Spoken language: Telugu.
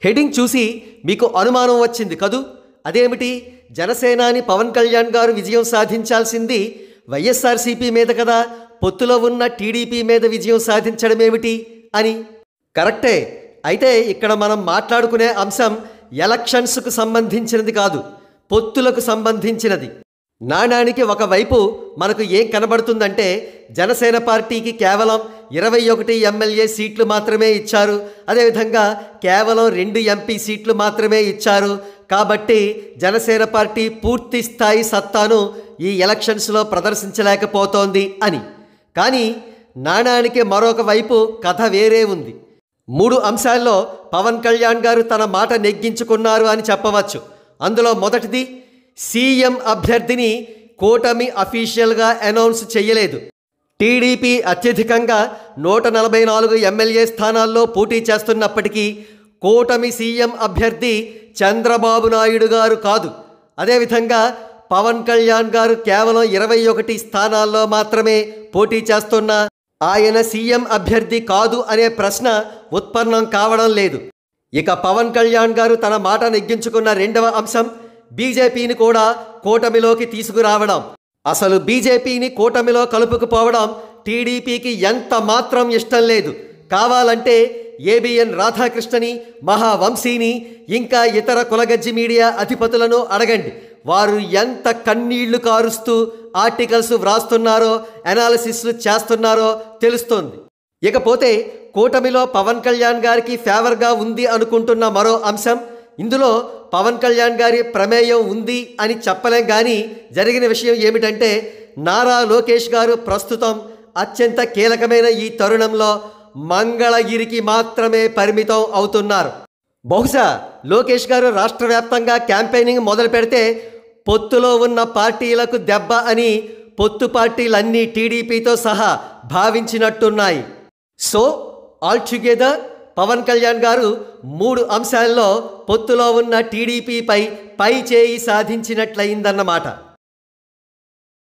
హెడింగ్ చూసి మీకు అనుమానం వచ్చింది కదూ? అదేమిటి, జనసేనాని పవన్ కళ్యాణ్ గారు విజయం సాధించాల్సింది వైఎస్ఆర్సీపీ మీద కదా, పొత్తులో ఉన్న టీడీపీ మీద విజయం సాధించడం ఏమిటి అని. కరెక్టే. అయితే ఇక్కడ మనం మాట్లాడుకునే అంశం ఎలక్షన్స్కు సంబంధించినది కాదు, పొత్తులకు సంబంధించినది. నాణానికి ఒకవైపు మనకు ఏం కనబడుతుందంటే, జనసేన పార్టీకి కేవలం 21 ఎమ్మెల్యే సీట్లు మాత్రమే ఇచ్చారు, అదేవిధంగా కేవలం 2 ఎంపీ సీట్లు మాత్రమే ఇచ్చారు. కాబట్టి జనసేన పార్టీ పూర్తి స్థాయి సత్తాను ఈ ఎలక్షన్స్లో ప్రదర్శించలేకపోతోంది అని. కానీ నాణానికి మరొక వైపు కథ వేరే ఉంది. 3 అంశాల్లో పవన్ కళ్యాణ్ గారు తన మాట నెగ్గించుకున్నారు అని చెప్పవచ్చు. అందులో మొదటిది, సీఎం అభ్యర్థిని కూటమి అఫీషియల్గా అనౌన్స్ చేయలేదు. టీడీపీ అత్యధికంగా 144 ఎమ్మెల్యే స్థానాల్లో పోటీ చేస్తున్నప్పటికీ కూటమి సీఎం అభ్యర్థి చంద్రబాబు నాయుడు గారు కాదు. అదేవిధంగా పవన్ కళ్యాణ్ గారు కేవలం 21 స్థానాల్లో మాత్రమే పోటీ చేస్తున్నా ఆయన సీఎం అభ్యర్థి కాదు అనే ప్రశ్న ఉత్పన్నం కావడం లేదు. ఇక పవన్ కళ్యాణ్ గారు తన మాట నెగ్గించుకున్న రెండవ అంశం, బీజేపీని కూడా కూటమిలోకి తీసుకురావడం. అసలు బీజేపీని కూటమిలో కలుపుకుపోవడం టీడీపీకి ఎంత మాత్రం ఇష్టం లేదు. కావాలంటే ఏబిఎన్ రాధాకృష్ణని, మహావంశీని, ఇంకా ఇతర కులగజ్జి మీడియా అధిపతులను అడగండి. వారు ఎంత కన్నీళ్లు కారుస్తూ ఆర్టికల్స్ వ్రాస్తున్నారో, అనాలిసిస్లు చేస్తున్నారో తెలుస్తోంది. ఇకపోతే కూటమిలో పవన్ కళ్యాణ్ గారికి ఫేవర్గా ఉంది అనుకుంటున్న మరో అంశం, ఇందులో పవన్ కళ్యాణ్ గారి ప్రమేయం ఉంది అని చెప్పలేం. కానీ జరిగిన విషయం ఏమిటంటే, నారా లోకేష్ గారు ప్రస్తుతం అత్యంత కీలకమైన ఈ తరుణంలో మంగళగిరికి మాత్రమే పరిమితం అవుతున్నారు. బహుశా లోకేష్ గారు రాష్ట్ర వ్యాప్తంగా క్యాంపెయినింగ్ మొదలు పెడితే పొత్తులో ఉన్న పార్టీలకు దెబ్బ అని పొత్తు పార్టీలన్నీ టీడీపీతో సహా భావించినట్టున్నాయి. సో ఆల్టుగెదర్ పవన్ కళ్యాణ్ గారు 3 అంశాల్లో పొత్తులో ఉన్న టీడీపీపై పై చేయి సాధించినట్లయిందన్నమాట.